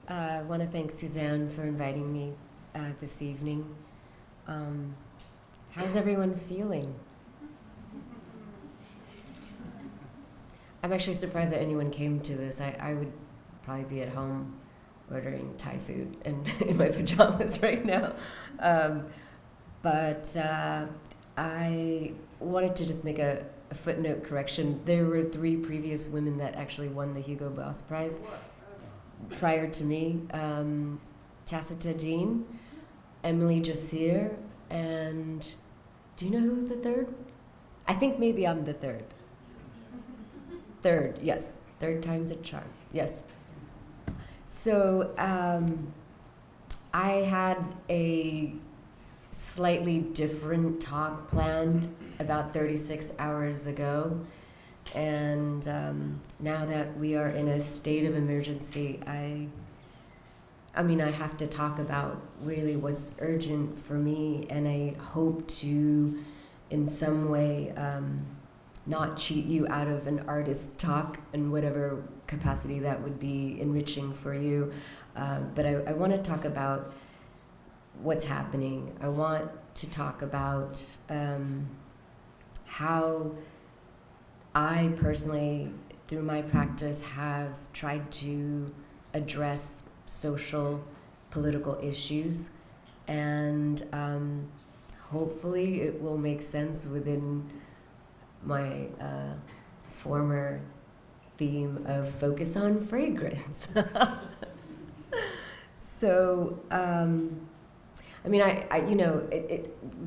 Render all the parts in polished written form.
I want to thank Suzanne for inviting me this evening. How's everyone feeling? I'm actually surprised that anyone came to this. I would probably be at home ordering Thai food and in my pajamas right now. But I wanted to just make a footnote correction. There were 3 previous women that actually won the Hugo Boss Prize prior to me. Tacita Dean, Emily Jasir, and do you know who the third? I think maybe I'm the third. Third, yes. Third time's a charm, yes. So I had a slightly different talk planned about 36 hours ago. And now that we are in a state of emergency, I have to talk about really what's urgent for me, and I hope to, in some way, not cheat you out of an artist talk in whatever capacity that would be enriching for you. But I want to talk about what's happening. I want to talk about how I personally, through my practice, have tried to address social, political issues, and hopefully it will make sense within my former theme of focus on fragrance. So,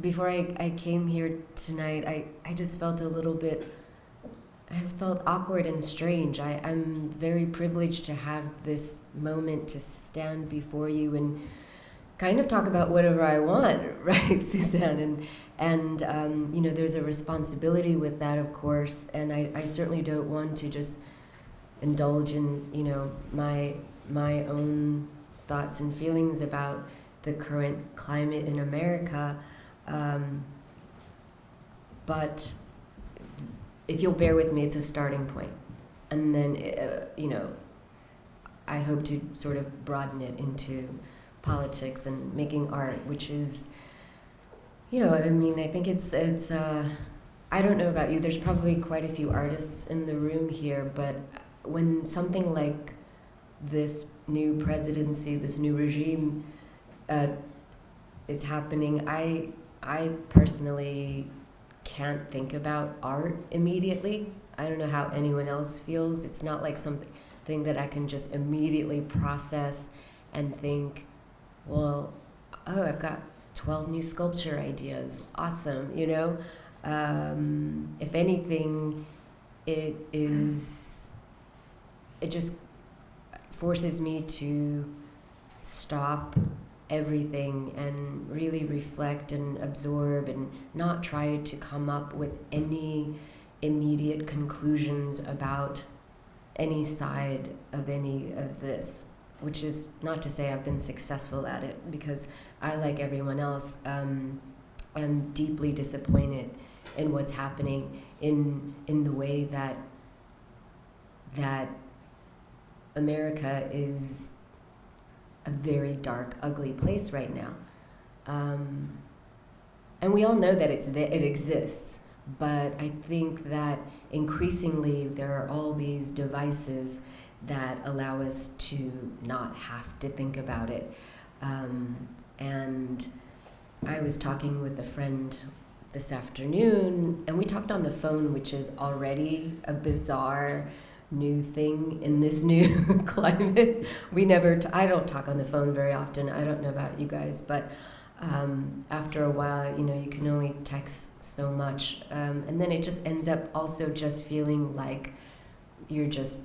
before I came here tonight, I just felt a little bit, I felt awkward and strange. I'm very privileged to have this moment to stand before you and kind of talk about whatever I want, right, Suzanne? And there's a responsibility with that, of course, and I certainly don't want to just indulge in, my own thoughts and feelings about the current climate in America. But if you'll bear with me, it's a starting point. And then, I hope to sort of broaden it into politics and making art, which is, I think it's I don't know about you, there's probably quite a few artists in the room here, but when something like this new presidency, this new regime is happening, I personally can't think about art immediately. I don't know how anyone else feels. It's not like something that I can just immediately process and think, well, I've got 12 new sculpture ideas. Awesome, If anything, it just forces me to stop everything and really reflect and absorb and not try to come up with any immediate conclusions about any side of any of this, which is not to say I've been successful at it, because I, like everyone else, am deeply disappointed in what's happening in the way that America is a very dark, ugly place right now. And we all know that it exists, but I think that increasingly there are all these devices that allow us to not have to think about it. And I was talking with a friend this afternoon, and we talked on the phone, which is already a bizarre new thing in this new climate. I don't talk on the phone very often. I don't know about you guys, but after a while, you can only text so much. And then it just ends up also just feeling like you're just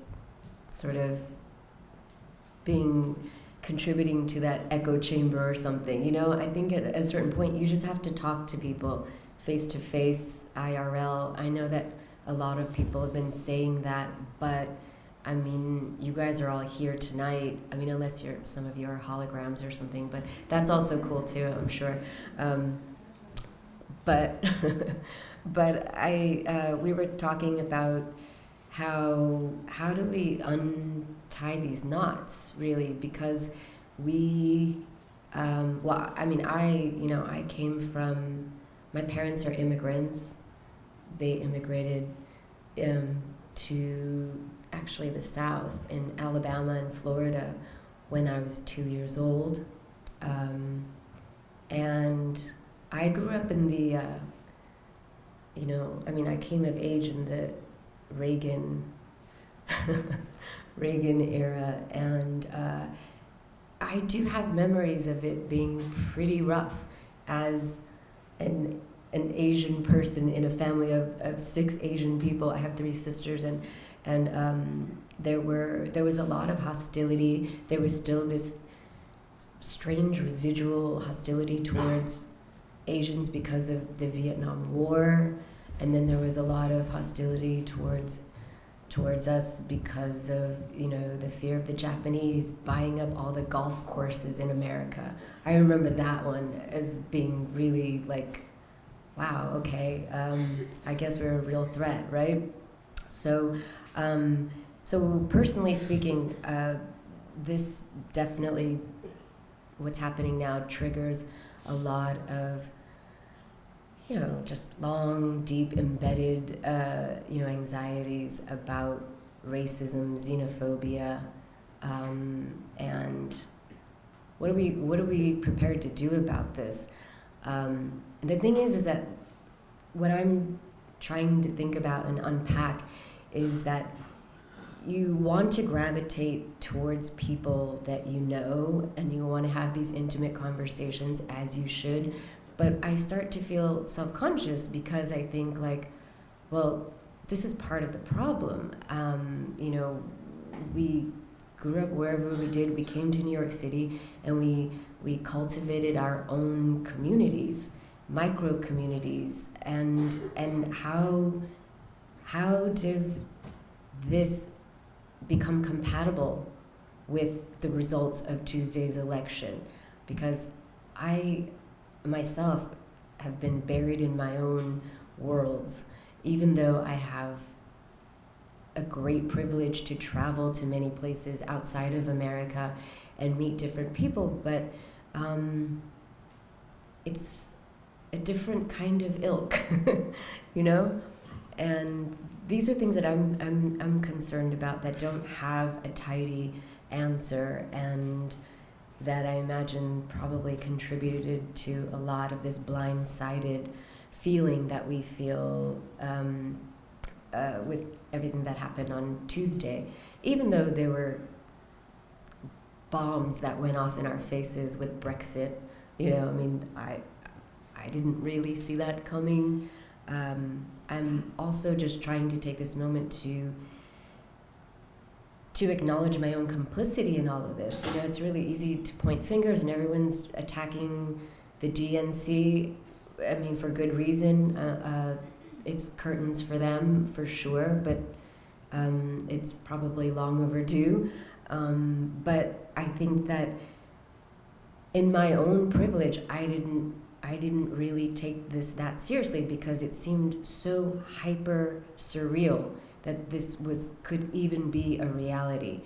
sort of contributing to that echo chamber or something. I think at a certain point, you just have to talk to people face to face, IRL. I know that a lot of people have been saying that, but you guys are all here tonight. Unless some of you are holograms or something, but that's also cool too, I'm sure. But we were talking about how do we untie these knots, really? Because we, I came from, my parents are immigrants. They immigrated to actually the South in Alabama and Florida when I was 2 years old. And I grew up in the, I came of age in the Reagan era, and I do have memories of it being pretty rough as an Asian person in a family of 6 Asian people. I have 3 sisters, and there was a lot of hostility. There was still this strange residual hostility towards Asians because of the Vietnam War, and then there was a lot of hostility towards us because of the fear of the Japanese buying up all the golf courses in America. I remember that one as being really like, wow, okay, I guess we're a real threat, right? So personally speaking, this definitely, what's happening now triggers a lot of, just long, deep, embedded, anxieties about racism, xenophobia, and what are we prepared to do about this? And the thing is that what I'm trying to think about and unpack is that you want to gravitate towards people that you know, and you want to have these intimate conversations, as you should. But I start to feel self-conscious because I think like, well, this is part of the problem. We grew up wherever we did. We came to New York City, and we cultivated our own communities, micro communities, and how does this become compatible with the results of Tuesday's election? Because I myself have been buried in my own worlds, even though I have a great privilege to travel to many places outside of America and meet different people, but it's a different kind of ilk, and these are things that I'm concerned about, that don't have a tidy answer, and that I imagine probably contributed to a lot of this blindsided feeling that we feel with everything that happened on Tuesday. Even though there were bombs that went off in our faces with Brexit, I didn't really see that coming. I'm also just trying to take this moment to acknowledge my own complicity in all of this. It's really easy to point fingers, and everyone's attacking the DNC. For good reason. It's curtains for them, for sure, but it's probably long overdue. But I think that in my own privilege, I didn't really take this that seriously, because it seemed so hyper surreal that this could even be a reality.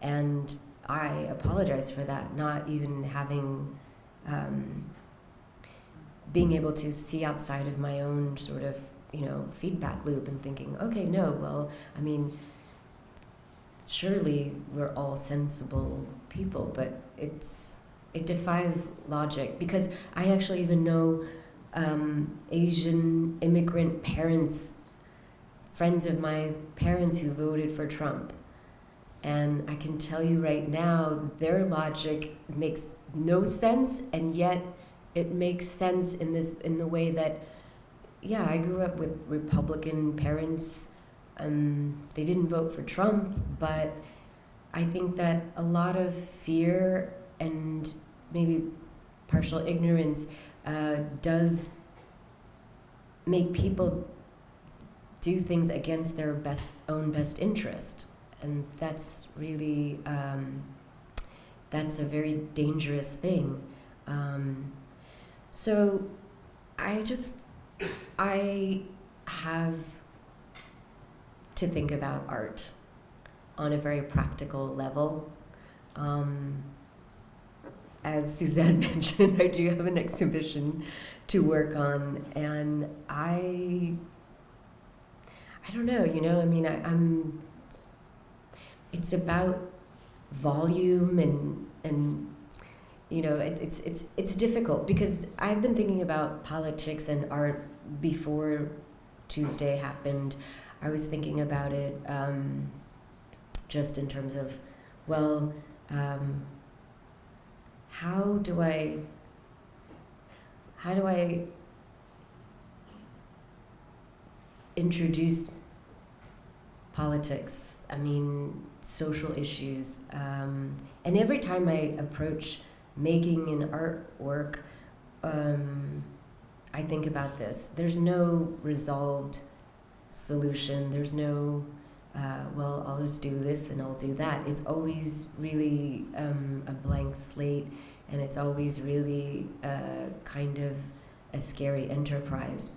And I apologize for that, not even having, being able to see outside of my own sort of, feedback loop, and thinking, okay, no, well, surely we're all sensible people, but it defies logic, because I actually even know Asian immigrant parents, friends of my parents, who voted for Trump. And I can tell you right now, their logic makes no sense, and yet it makes sense in the way that, yeah, I grew up with Republican parents. They didn't vote for Trump, but I think that a lot of fear and maybe partial ignorance does make people do things against their own best interest, and that's really that's a very dangerous thing. So I have to think about art on a very practical level. As Suzanne mentioned, I do have an exhibition to work on, and I don't know, I mean, I'm it's about volume and it's difficult because I've been thinking about politics and art before Tuesday happened. I was thinking about it just in terms of, well, how do I introduce politics? I mean, social issues. And every time I approach making an artwork, I think about this. There's no resolved solution. There's no, well, I'll just do this and I'll do that. It's always really a blank slate, and it's always really kind of a scary enterprise.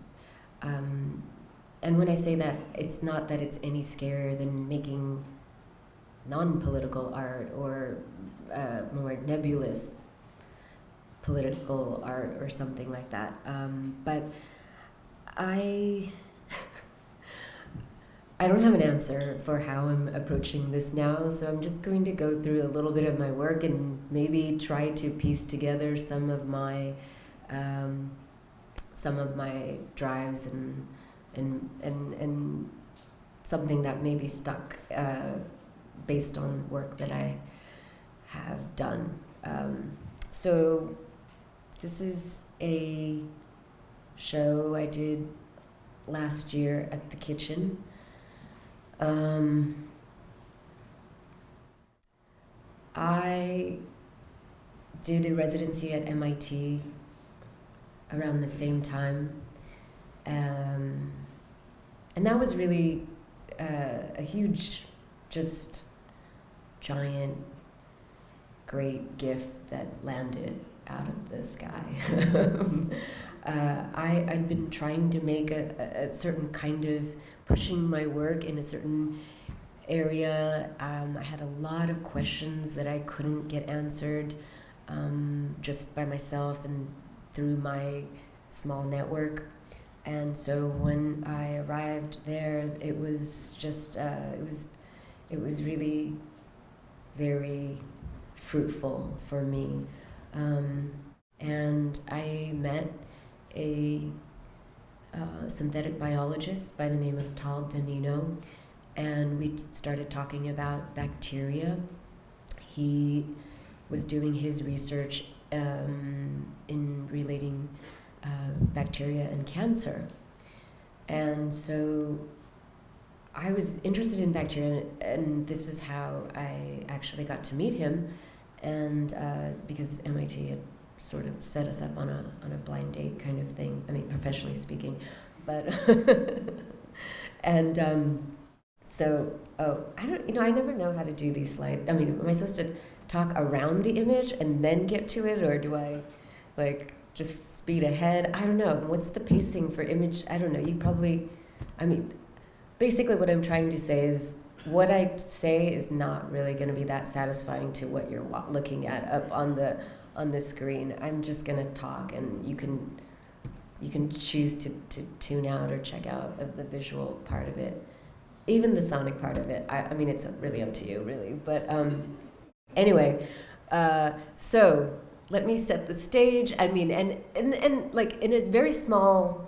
And when I say that, it's not that it's any scarier than making non-political art or more nebulous political art or something like that. But I don't have an answer for how I'm approaching this now, so I'm just going to go through a little bit of my work and maybe try to piece together some of my drives and something that may be stuck based on work that I have done. So this is a show I did last year at the Kitchen. I did a residency at MIT around the same time. And that was really a huge, just giant, great gift that landed out of the sky. I'd been trying to make a certain kind of, pushing my work in a certain area. I had a lot of questions that I couldn't get answered just by myself and through my small network. And so when I arrived there, it was just, it was really very fruitful for me. And I met a synthetic biologist by the name of Tal Danino, and we started talking about bacteria. He was doing his research in relating bacteria and cancer. And so I was interested in bacteria, and this is how I actually got to meet him. And because MIT had sort of set us up on a blind date kind of thing. I mean, professionally speaking, but and so I don't, I never know how to do these slides. I mean, am I supposed to talk around the image and then get to it, or do I just speed ahead? I don't know. What's the pacing for image? I don't know. You probably, I mean, basically what I'm trying to say is what I say is not really going to be that satisfying to what you're looking at up on the screen. I'm just going to talk, and you can choose to tune out or check out of the visual part of it, even the sonic part of it. I mean, it's really up to you, really. But anyway, so let me set the stage. I mean, and like in a very small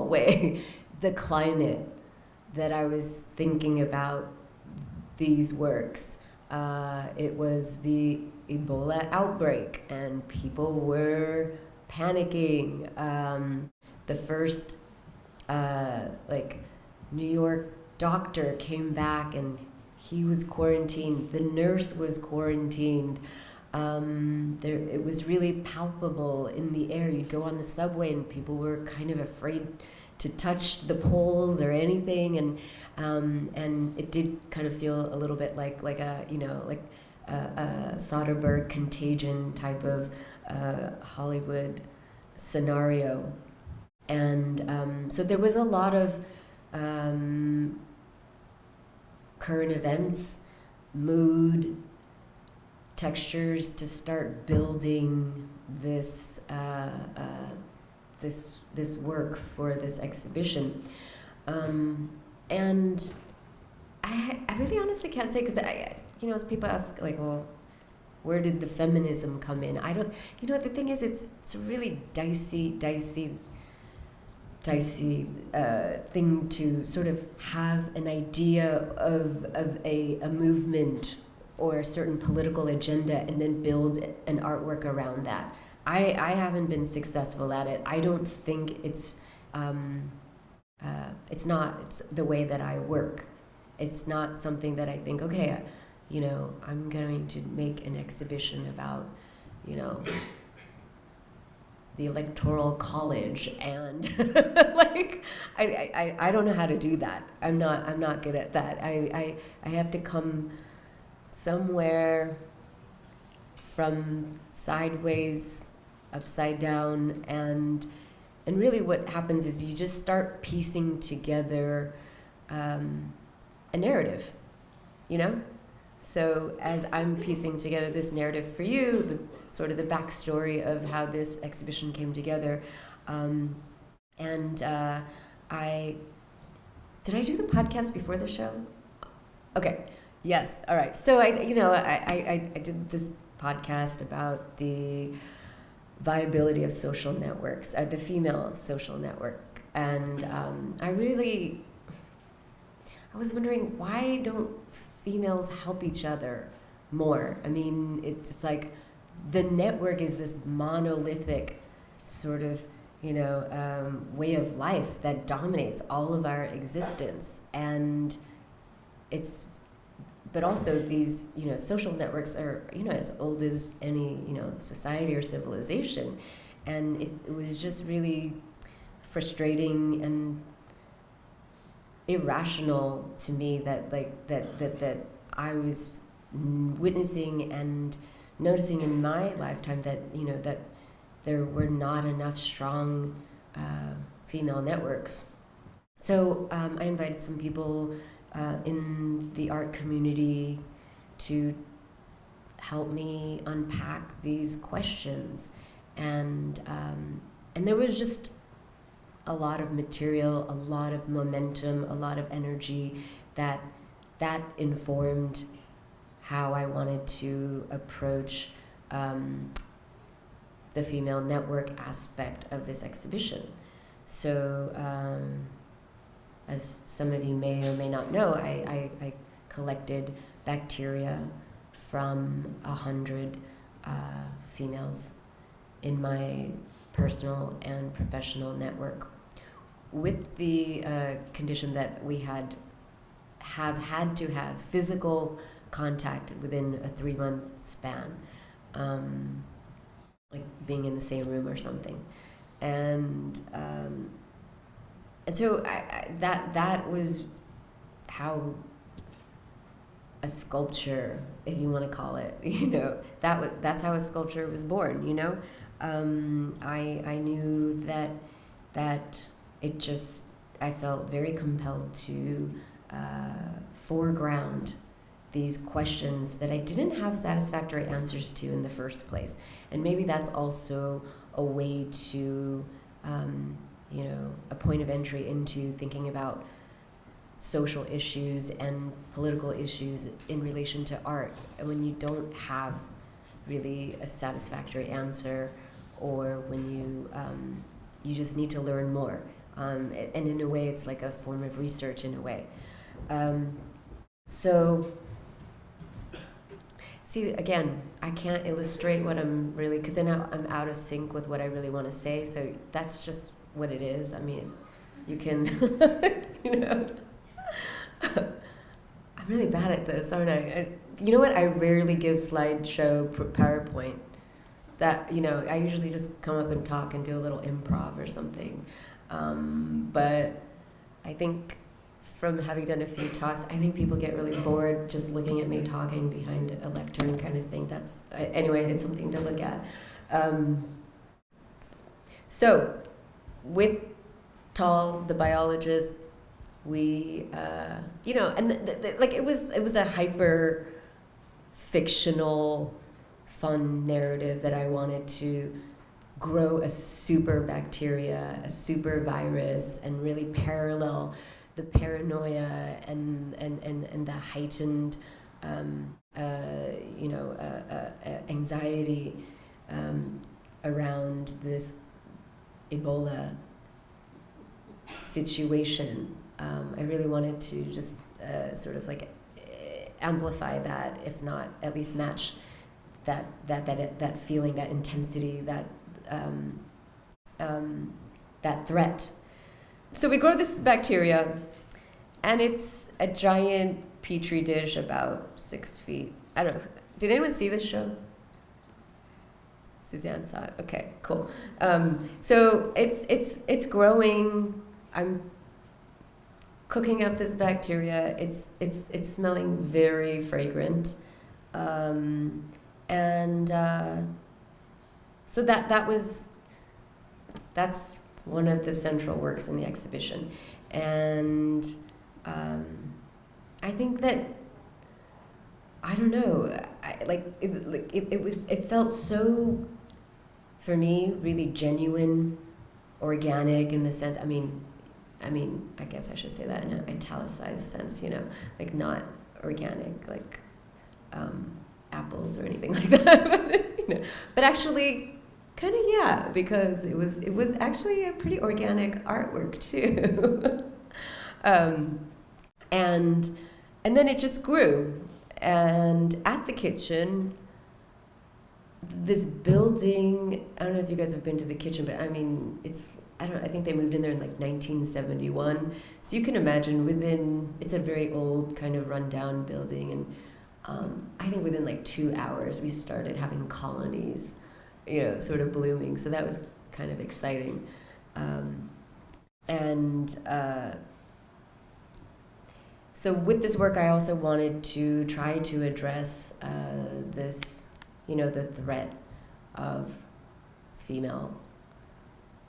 way, the climate that I was thinking about these works. It was the Ebola outbreak, and people were panicking. The first, New York doctor came back, and he was quarantined. The nurse was quarantined. It was really palpable in the air. You'd go on the subway, and people were kind of afraid to touch the poles or anything, and it did kind of feel a little bit like a Soderbergh Contagion type of Hollywood scenario. And so there was a lot of current events, mood, textures to start building this this work for this exhibition. And I really honestly can't say, because as people ask, like, well, where did the feminism come in? I don't, the thing is, it's a really dicey thing to sort of have an idea of a movement or a certain political agenda and then build an artwork around that. I haven't been successful at it. I don't think it's the way that I work. It's not something that I think, okay, I'm going to make an exhibition about, the Electoral College, and like I don't know how to do that. I'm not good at that. I have to come somewhere from sideways, upside down, and really what happens is you just start piecing together a narrative, So as I'm piecing together this narrative for you, the sort of the backstory of how this exhibition came together, did I do the podcast before the show? Okay, yes, all right. So I did this podcast about the viability of social networks, the female social network, and I was wondering, why don't females help each other more? I mean, it's like the network is this monolithic sort of, way of life that dominates all of our existence. And but also these, social networks are, as old as any, society or civilization. And it was just really frustrating and irrational to me that I was witnessing and noticing in my lifetime that that there were not enough strong female networks. So I invited some people in the art community to help me unpack these questions, and there was just a lot of material, a lot of momentum, a lot of energy that informed how I wanted to approach the female network aspect of this exhibition. So, as some of you may or may not know, I collected bacteria from 100 females in my personal and professional network, with the condition that we have had to have physical contact within a 3-month span, like being in the same room or something, and so that was how a sculpture, if you want to call it, that's how a sculpture was born. I knew that it just, I felt very compelled to foreground these questions that I didn't have satisfactory answers to in the first place. And maybe that's also a way to, a point of entry into thinking about social issues and political issues in relation to art. And when you don't have really a satisfactory answer, or when you just need to learn more. And in a way, it's like a form of research in a way. So, see, again, I can't illustrate what I'm really, because then I'm out of sync with what I really want to say. So that's just what it is. I mean, you can, I'm really bad at this, aren't I? You know what? I rarely give slideshow PowerPoint. That, I usually just come up and talk and do a little improv or something. But I think from having done a few talks, I think people get really bored just looking at me talking behind a lectern kind of thing. Anyway, it's something to look at. So with Tall, the biologist, we, and like it was a hyper fictional, fun narrative that I wanted to grow a super bacteria, a super virus, and really parallel the paranoia and the heightened anxiety around this Ebola situation. I really wanted to just sort of like amplify that, if not at least match that feeling, that intensity, that threat. So we grow this bacteria, and it's a giant petri dish about 6 feet. I don't know. Did anyone see this show? Suzanne saw it. Okay, cool. So it's growing. I'm cooking up this bacteria. It's smelling very fragrant, so that's one of the central works in the exhibition, and I think that, I don't know, it felt so, for me, really genuine, organic in the sense, I mean, I guess I should say that in an italicized sense, like not organic, like apples or anything like that, but actually, kind of, yeah, because it was actually a pretty organic artwork too, and then it just grew, and at the kitchen, this building, I don't know if you guys have been to the kitchen, but I mean, I think they moved in there in like 1971. So you can imagine it's a very old kind of rundown building. And I think within like 2 hours, we started having colonies, sort of blooming. So that was kind of exciting. So with this work, I also wanted to try to address this, the threat of female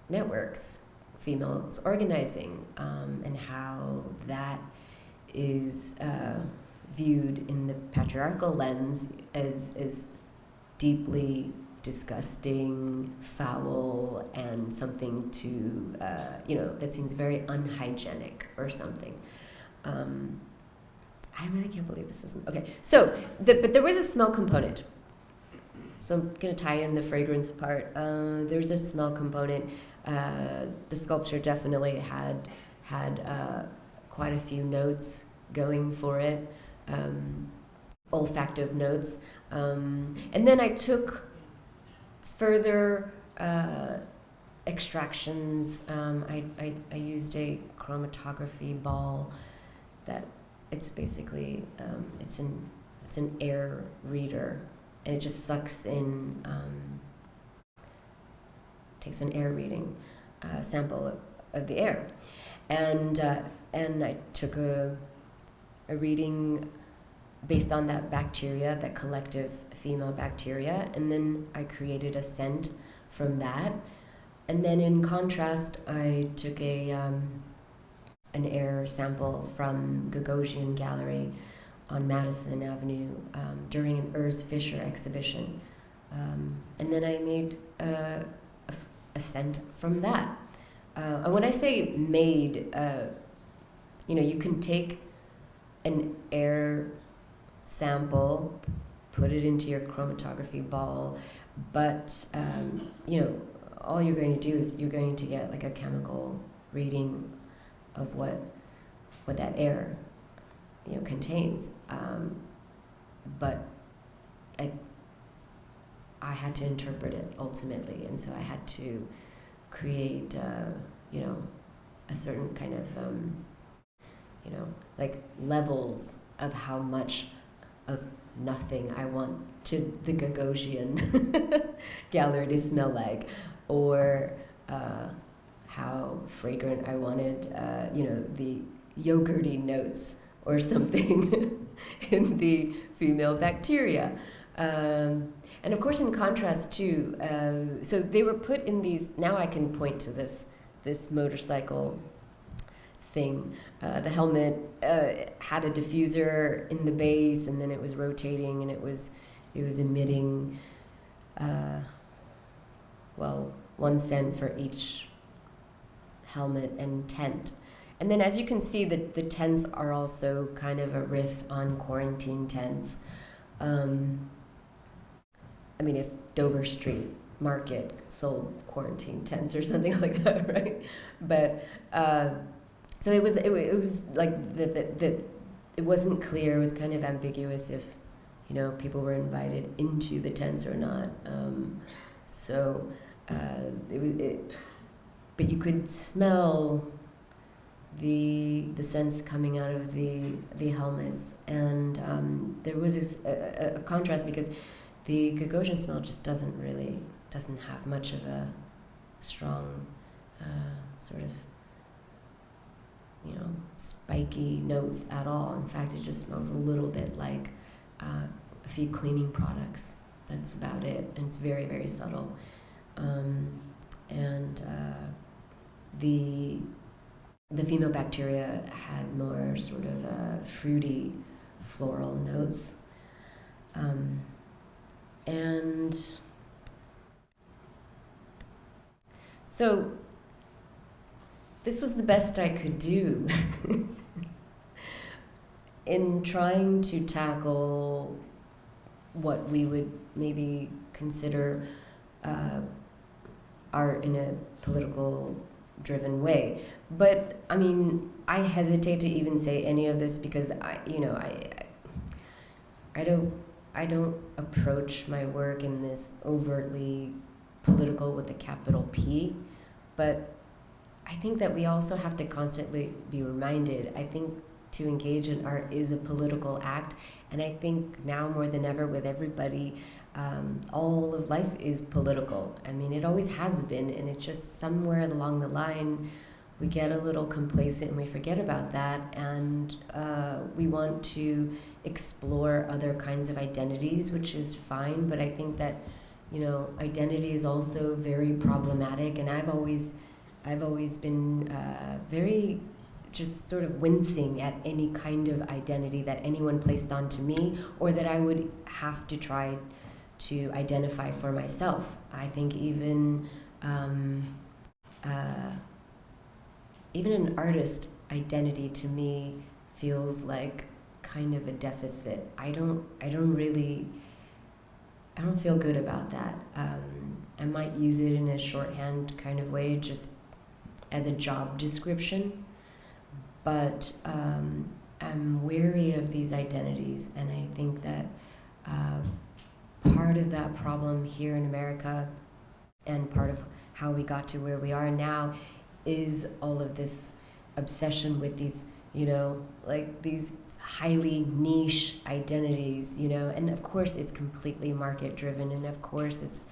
networks, females organizing, and how that is viewed in the patriarchal lens as deeply disgusting, foul, and something to, that seems very unhygienic or something. I really can't believe this isn't... Okay, so, but there was a smell component. So I'm going to tie in the fragrance part. There's a smell component. The sculpture definitely had quite a few notes going for it, olfactive notes. And then I took further extractions. I used a chromatography ball that it's basically it's an air reader, and it just sucks in, takes an air reading sample of the air, and I took a reading based on that bacteria, that collective female bacteria, and then I created a scent from that. And then in contrast, I took an air sample from Gagosian Gallery on Madison Avenue during an Urs Fischer exhibition. And then I made a scent from that. And when I say made, you can take an air sample, put it into your chromatography ball, but all you're going to do is you're going to get like a chemical reading of what that air contains, but I had to interpret it ultimately, and so I had to create a certain kind of like levels of how much of nothing I want to the Gagosian gallery to smell like, or how fragrant I wanted, the yogurty notes or something in the female bacteria. And of course, in contrast too, so they were put in these, now I can point to this this motorcycle thing. The helmet had a diffuser in the base, and then it was rotating, and it was emitting 1 cent for each helmet and tent. And then, as you can see, the tents are also kind of a riff on quarantine tents. If Dover Street Market sold quarantine tents or something like that, right? But so it was like it wasn't clear. It was kind of ambiguous if people were invited into the tents or not. But you could smell the scents coming out of the helmets, and there was a contrast, because the Gagosian smell just doesn't have much of a strong sort of spiky notes at all. In fact, it just smells a little bit like a few cleaning products. That's about it, and it's very, very subtle. The female bacteria had more sort of fruity floral notes. And so this was the best I could do in trying to tackle what we would maybe consider art in a political driven way. But I hesitate to even say any of this, because I don't approach my work in this overtly political with a capital P, but I think that we also have to constantly be reminded. I think to engage in art is a political act, and I think now more than ever with everybody, all of life is political. It always has been, and it's just somewhere along the line we get a little complacent and we forget about that, and we want to explore other kinds of identities, which is fine, but I think that identity is also very problematic, and I've always been very just sort of wincing at any kind of identity that anyone placed onto me, or that I would have to try to identify for myself. I think even an artist identity to me feels like kind of a deficit. I don't feel good about that. I might use it in a shorthand kind of way, just as a job description, but I'm wary of these identities, and I think that part of that problem here in America, and part of how we got to where we are now, is all of this obsession with these, these highly niche identities, and of course it's completely market driven, and of course it's,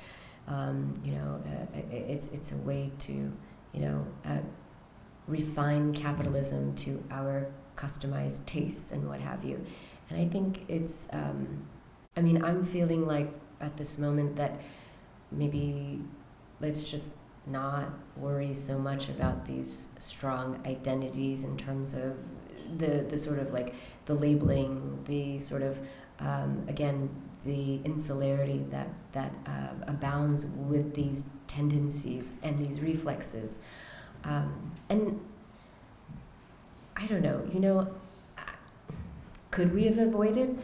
it's a way to, refine capitalism to our customized tastes and what have you. And I think it's, I'm feeling like at this moment that maybe let's just not worry so much about these strong identities in terms of the sort of like the labeling, the sort of, again, the insularity that abounds with these tendencies and these reflexes. And I don't know, could we have avoided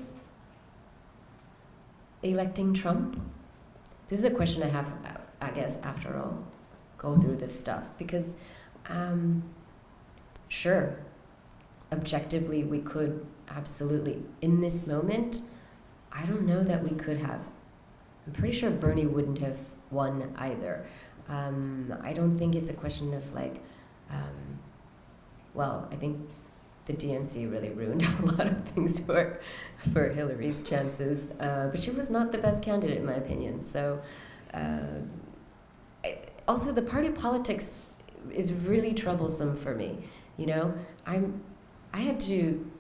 electing Trump? This is a question I have, I guess, after I'll go through this stuff, because sure, objectively we could, absolutely. In this moment, I don't know that we could have. I'm pretty sure Bernie wouldn't have won either. I don't think it's a question of like, I think the DNC really ruined a lot of things for Hillary's chances, but she was not the best candidate in my opinion. So also the party politics is really troublesome for me. I had to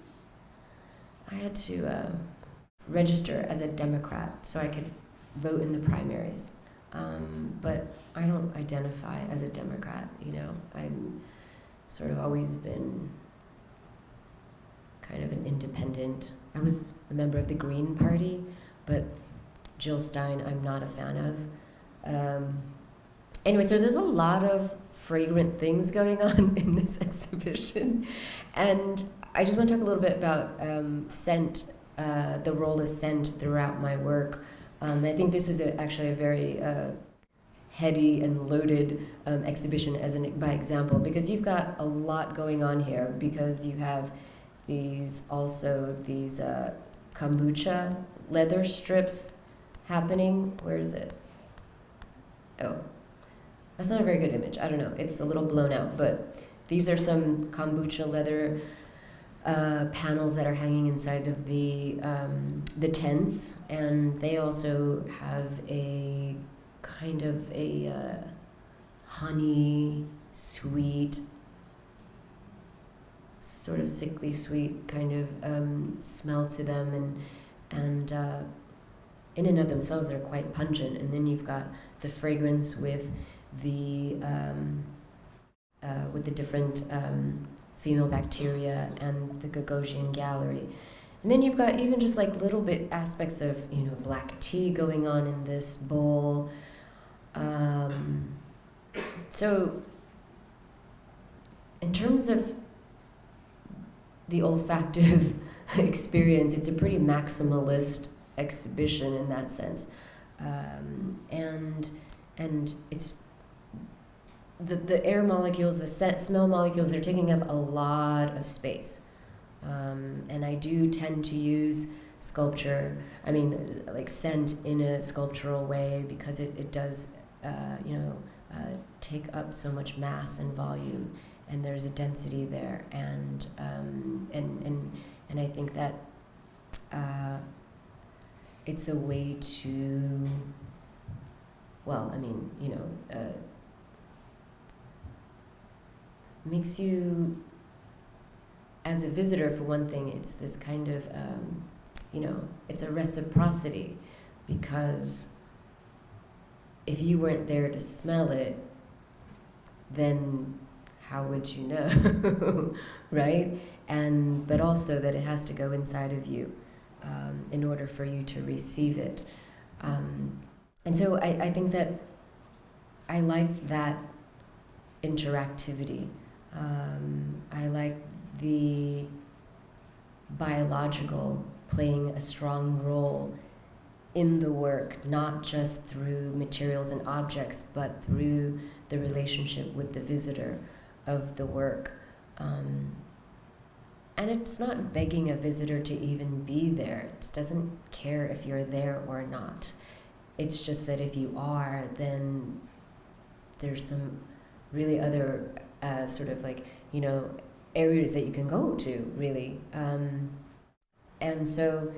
register as a Democrat so I could vote in the primaries. But I don't identify as a Democrat, you know. I'm sort of always been kind of an independent. I was a member of the Green Party, but Jill Stein I'm not a fan of. Anyway, so there's a lot of fragrant things going on in this exhibition. And I just want to talk a little bit about scent, the role of scent throughout my work. I think this is actually a very heady and loaded exhibition by example, because you've got a lot going on here, because you have these kombucha leather strips happening. Where is it? Oh, that's not a very good image. I don't know. It's a little blown out, but these are some kombucha leather panels that are hanging inside of the tents, and they also have a kind of a honey sweet, sort of sickly sweet kind of smell to them, and in and of themselves they're quite pungent. And then you've got the fragrance with the different female bacteria and the Gagosian gallery. And then you've got even just like little bit aspects of, you know, black tea going on in this bowl. So in terms of the olfactive experience, it's a pretty maximalist exhibition in that sense. And it's the air molecules, the smell molecules, they're taking up a lot of space. And I do tend to use like scent in a sculptural way, because it does, take up so much mass and volume, and there's a density there, and I think that it's a way to, makes you, as a visitor, for one thing, it's this kind of, it's a reciprocity, because if you weren't there to smell it, then how would you know, right? But also that it has to go inside of you in order for you to receive it. And so I think that I like that interactivity. I like the biological playing a strong role in the work, not just through materials and objects, but through the relationship with the visitor of the work. And it's not begging a visitor to even be there. It doesn't care if you're there or not. It's just that if you are, then there's some really other areas that you can go to, really. And so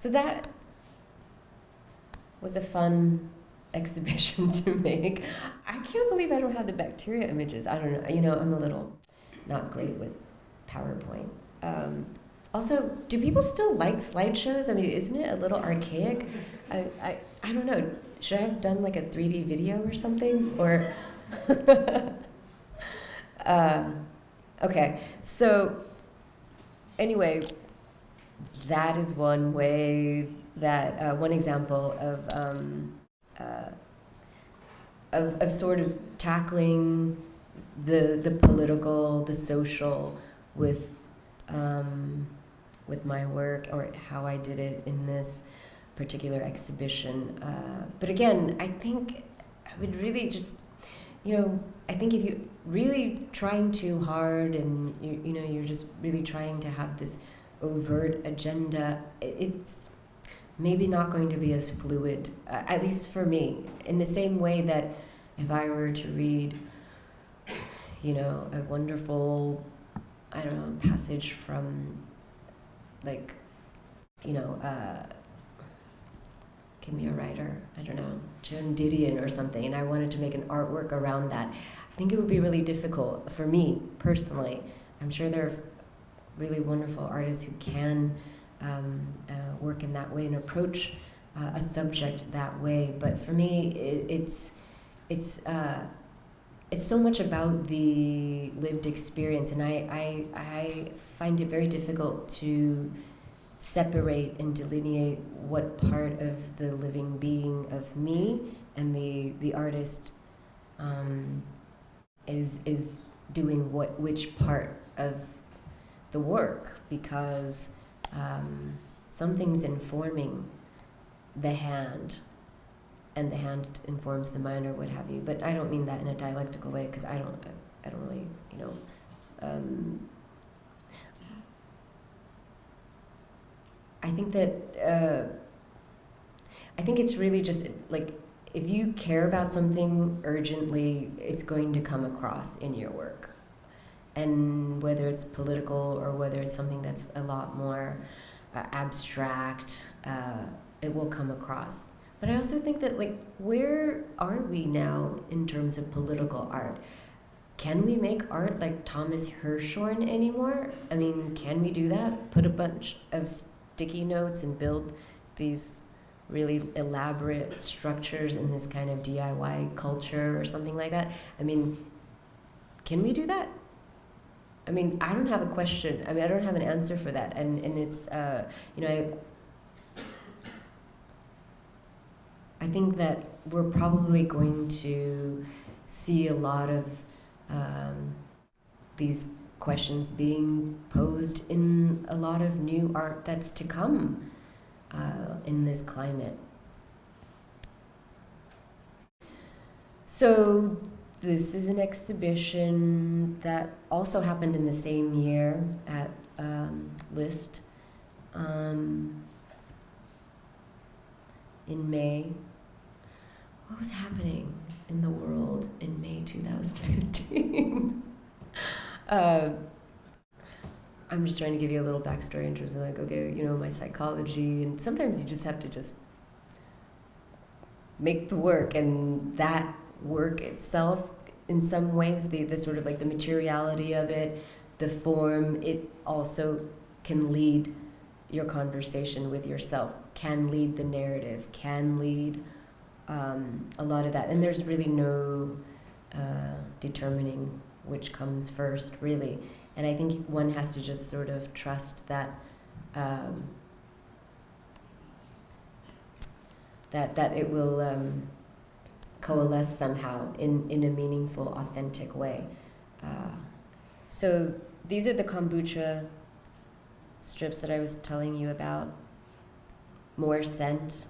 that was a fun exhibition to make. I can't believe I don't have the bacteria images. I don't know. I'm a little not great with PowerPoint. Also, do people still like slideshows? I mean, isn't it a little archaic? I don't know. Should I have done like a 3D video or something? Or okay. So anyway, that is one way that one example of sort of tackling the political, the social with my work, or how I did it in this particular exhibition. But again, I think I would really just, I think if you're really trying too hard and you're just really trying to have this overt agenda, it's maybe not going to be as fluid, at least for me, in the same way that if I were to read, a wonderful, passage from, give me a writer, Joan Didion or something, and I wanted to make an artwork around that, I think it would be really difficult for me personally. I'm sure there are really wonderful artists who can work in that way and approach a subject that way. But for me, it's so much about the lived experience, and I find it very difficult to separate and delineate what part of the living being of me and the artist is doing which part of the work, because something's informing the hand, and the hand informs the mind, or what have you. But I don't mean that in a dialectical way, because I don't really, I think that I think it's really just like, if you care about something urgently, it's going to come across in your work. And whether it's political or whether it's something that's a lot more abstract, it will come across. But I also think that, like, where are we now in terms of political art? Can we make art like Thomas Hirschhorn anymore? I mean, can we do that? Put a bunch of sticky notes and build these really elaborate structures in this kind of DIY culture or something like that? I mean, can we do that? I mean, I don't have a question. I mean, I don't have an answer for that. And it's, I think that we're probably going to see a lot of these questions being posed in a lot of new art that's to come in this climate. So this is an exhibition that also happened in the same year at List in May. What was happening in the world in May 2015? I'm just trying to give you a little backstory in terms of, like, okay, my psychology, and sometimes you just have to just make the work, and that work itself, in some ways, the sort of like the materiality of it, the form, it also can lead your conversation with yourself, can lead the narrative, can lead a lot of that. And there's really no determining which comes first, really. And I think one has to just sort of trust that that it will coalesce somehow in a meaningful, authentic way. So these are the kombucha strips that I was telling you about. More scent.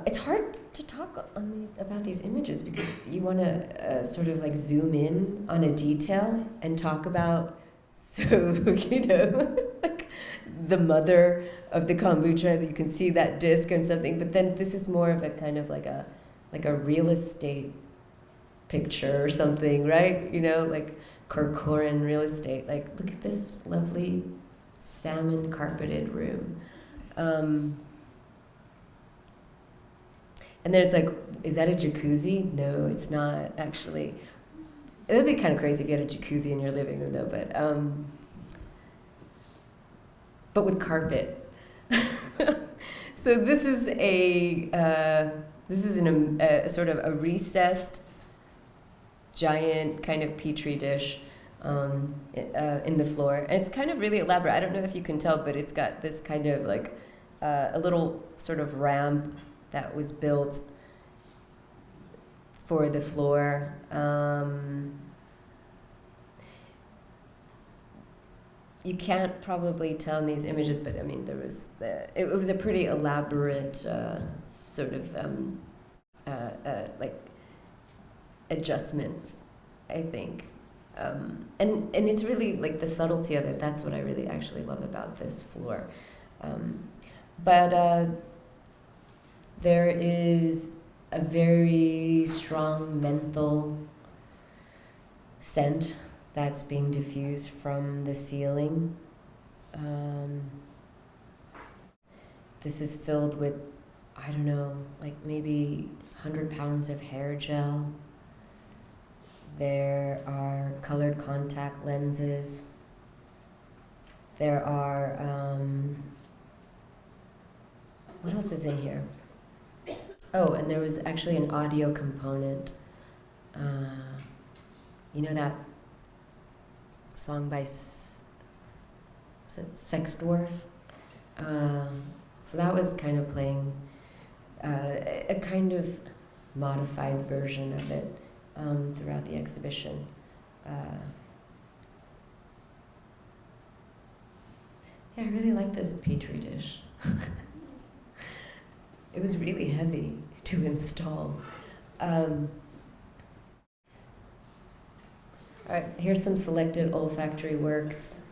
It's hard to talk about these images, because you want to sort of like zoom in on a detail and talk about, like the mother of the kombucha, you can see that disc and something, but then this is more of a kind of like a real estate picture or something, right? Like Corcoran real estate. Like, look at this lovely salmon carpeted room. And then it's like, is that a jacuzzi? No, it's not, actually. It would be kind of crazy if you had a jacuzzi in your living room, though, but with carpet. So this is a sort of a recessed, giant kind of petri dish in the floor, and it's kind of really elaborate. I don't know if you can tell, but it's got this kind of like a little sort of ramp that was built for the floor. You can't probably tell in these images, but I mean, it was a pretty elaborate sort of like adjustment, I think. And it's really like the subtlety of it. That's what I really actually love about this floor. But there is a very strong menthol scent that's being diffused from the ceiling. This is filled with, I don't know, like maybe 100 pounds of hair gel. There are colored contact lenses. There are What else is in here? Oh, and there was actually an audio component. You know that song by Sex Dwarf? So that was kind of playing a kind of modified version of it throughout the exhibition. Yeah, I really like this petri dish. It was really heavy to install. All right, here's some selected olfactory works.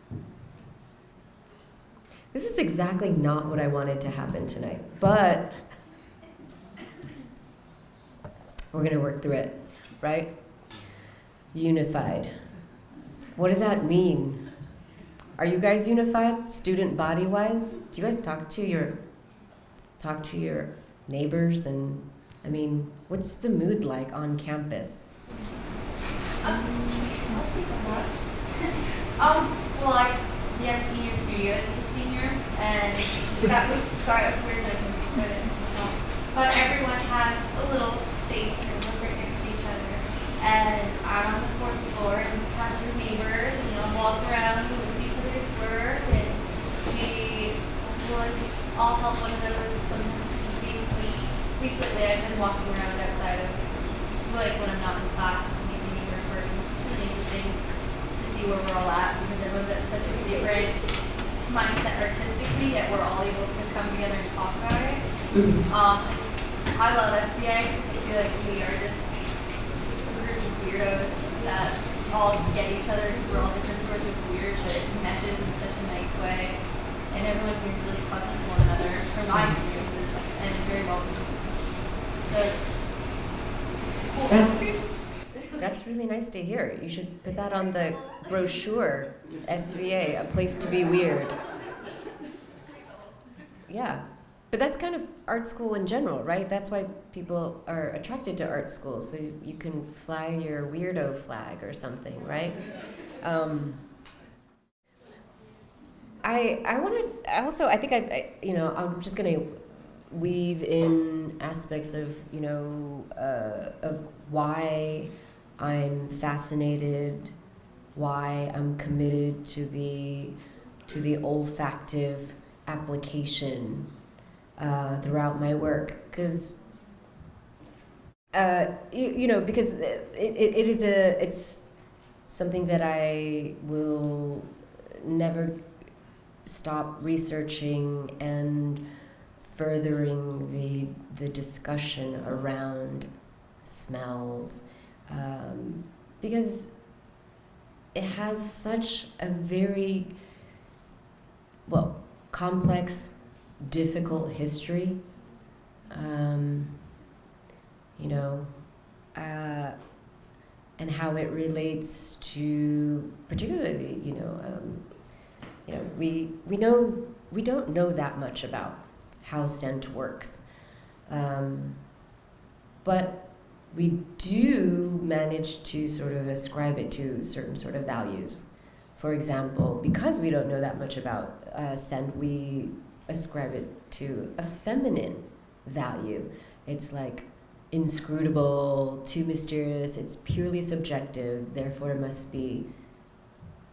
This is exactly not what I wanted to happen tonight, but we're going to work through it, right? Unified. What does that mean? Are you guys unified, student body-wise? Do you guys talk to your neighbors? And I mean, what's the mood like on campus? I'll speak on that. We have senior studios as a senior, and that was weird that I didn't put it. But everyone has a little space and everyone's right next to each other. And I'm on the fourth floor and talk to the neighbors and walk around and look at each other's work, and we all help one another with sometimes critiquing. Lately I've been walking around outside of when I'm not in class and looking at my neighbors' work, which is really interesting to see where we're all at, because everyone's at such a different mindset artistically that we're all able to come together and talk about it. I love SVA because I feel like we are just a group of weirdos that all get each other because we're all different sorts of weird, but it meshes in such a nice way. And everyone here is really pleasant to one another, from my experiences, and very welcoming. So it's cool. That's really nice to hear. You should put that on the brochure, SVA, a place to be weird. Yeah. But that's kind of art school in general, right? That's why people are attracted to art school, so you can fly your weirdo flag or something, right? I'm just gonna weave in aspects of, of why I'm fascinated, why I'm committed to the olfactive application throughout my work, because because it's something that I will never stop researching and furthering the discussion around smells, because it has such a very complex, difficult history, and how it relates to, particularly, we don't know that much about how scent works, but we do manage to sort of ascribe it to certain sort of values. For example, because we don't know that much about scent, we ascribe it to a feminine value. It's like inscrutable, too mysterious, it's purely subjective, therefore it must be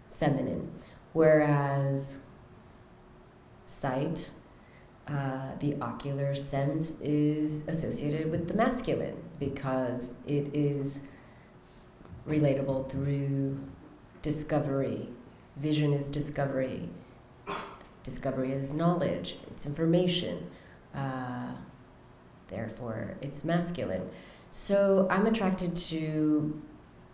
feminine. Whereas sight, the ocular sense, is associated with the masculine because it is relatable through discovery. Vision is discovery. Discovery is knowledge, it's information. Therefore, it's masculine. So I'm attracted to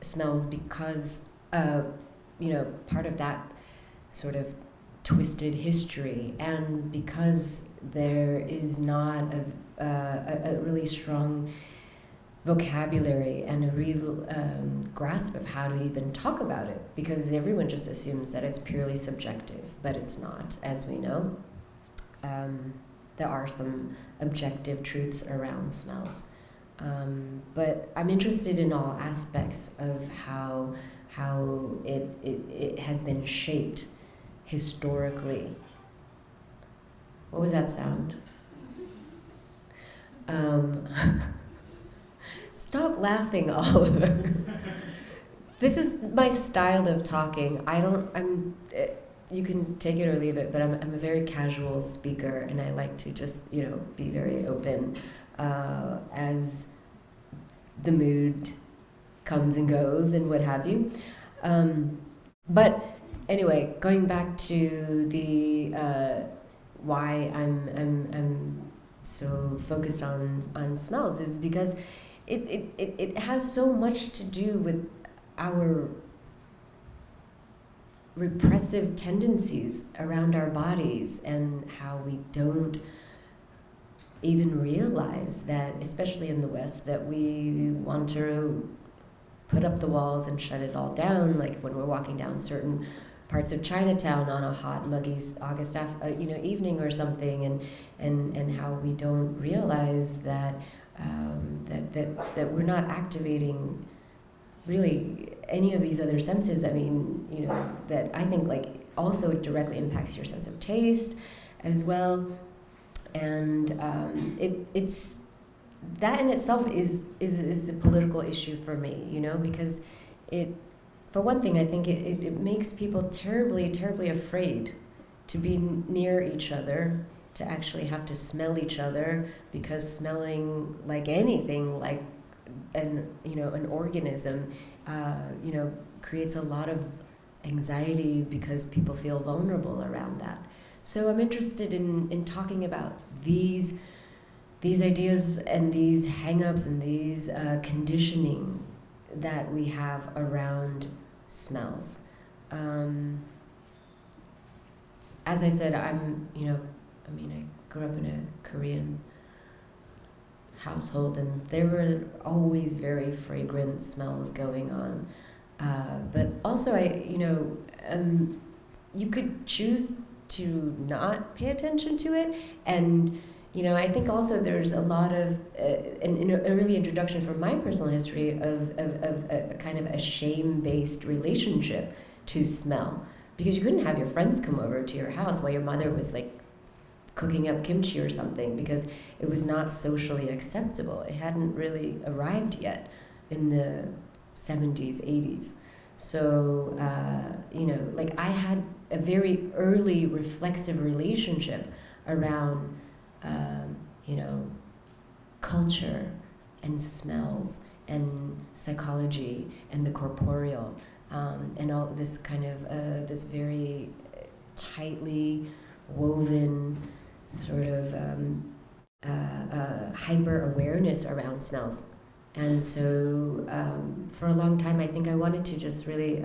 smells because, part of that sort of twisted history, and because there is not a really strong vocabulary and a real grasp of how to even talk about it, because everyone just assumes that it's purely subjective, but it's not, as we know. There are some objective truths around smells. But I'm interested in all aspects of how it has been shaped historically. What was that sound? Stop laughing, Oliver. This is my style of talking. You can take it or leave it, but I'm a very casual speaker, and I like to just, be very open as the mood comes and goes and what have you. But anyway, going back to the why I'm so focused on smells is because it has so much to do with our repressive tendencies around our bodies and how we don't even realize that, especially in the West, that we want to put up the walls and shut it all down, like when we're walking down certain parts of Chinatown on a hot, muggy August evening or something, and how we don't realize that that we're not activating really any of these other senses. I mean, that I think like also directly impacts your sense of taste as well, and it's that in itself is a political issue for me, because for one thing, I think it makes people terribly, terribly afraid to be near each other, to actually have to smell each other, because smelling like anything, like an organism, creates a lot of anxiety because people feel vulnerable around that. So I'm interested in talking about these ideas and these hang-ups and these conditioning that we have around smells. As I said, I grew up in a Korean household, and there were always very fragrant smells going on. But also, you could choose to not pay attention to it, and I think also there's a lot of an early introduction from my personal history of a kind of a shame-based relationship to smell, because you couldn't have your friends come over to your house while your mother was like cooking up kimchi or something, because it was not socially acceptable. It hadn't really arrived yet in the 70s, 80s. So, I had a very early reflexive relationship around culture and smells and psychology and the corporeal, and all this kind of this very tightly woven sort of hyper awareness around smells. And so for a long time, I think I wanted to just really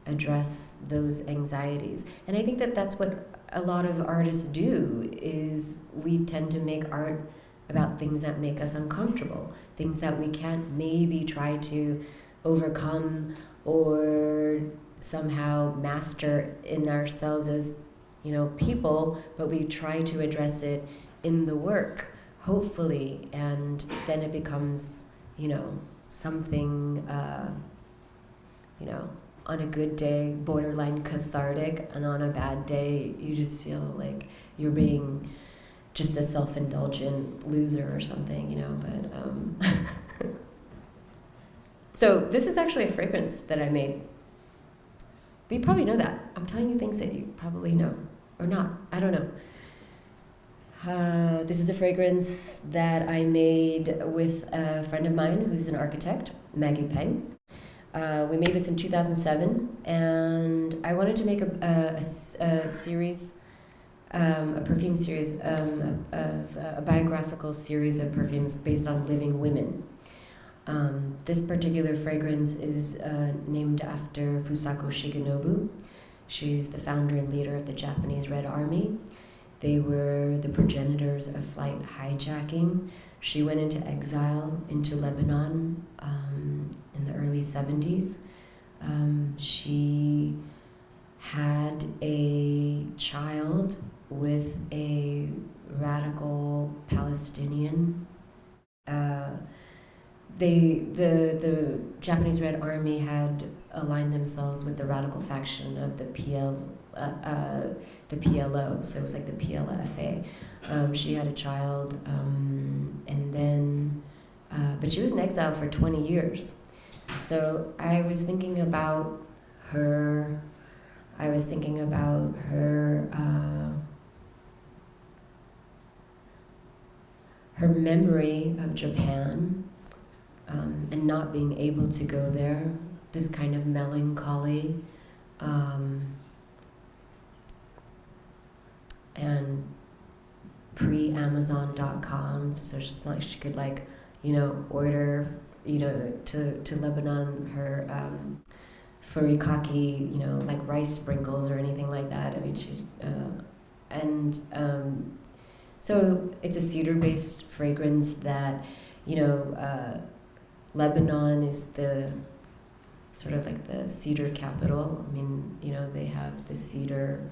address those anxieties. And I think that that's what a lot of artists do, is we tend to make art about things that make us uncomfortable, things that we can't maybe try to overcome or somehow master in ourselves as people, but we try to address it in the work, hopefully, and then it becomes something on a good day borderline cathartic, and on a bad day you just feel like you're being just a self-indulgent loser or something, but so this is actually a fragrance that I made. But you probably know that. I'm telling you things that you probably know. Or not. I don't know. This is a fragrance that I made with a friend of mine who's an architect, Maggie Peng. We made this in 2007, and I wanted to make a series, a perfume series, a biographical series of perfumes based on living women. This particular fragrance is named after Fusako Shigenobu. She's the founder and leader of the Japanese Red Army. They were the progenitors of flight hijacking. She went into exile into Lebanon in the early 70s. She had a child with a radical Palestinian. The Japanese Red Army had aligned themselves with the radical faction of the PLO, so it was like the PLFA. She had a child, and then, but she was in exile for 20 years. So I was thinking about her. Her memory of Japan, and not being able to go there, this kind of melancholy, and pre-Amazon.com, so she's like she could order to Lebanon her furikake, like rice sprinkles or anything like that. I mean, so it's a cedar-based fragrance that, Lebanon is the sort of like the cedar capital. I mean, they have the cedar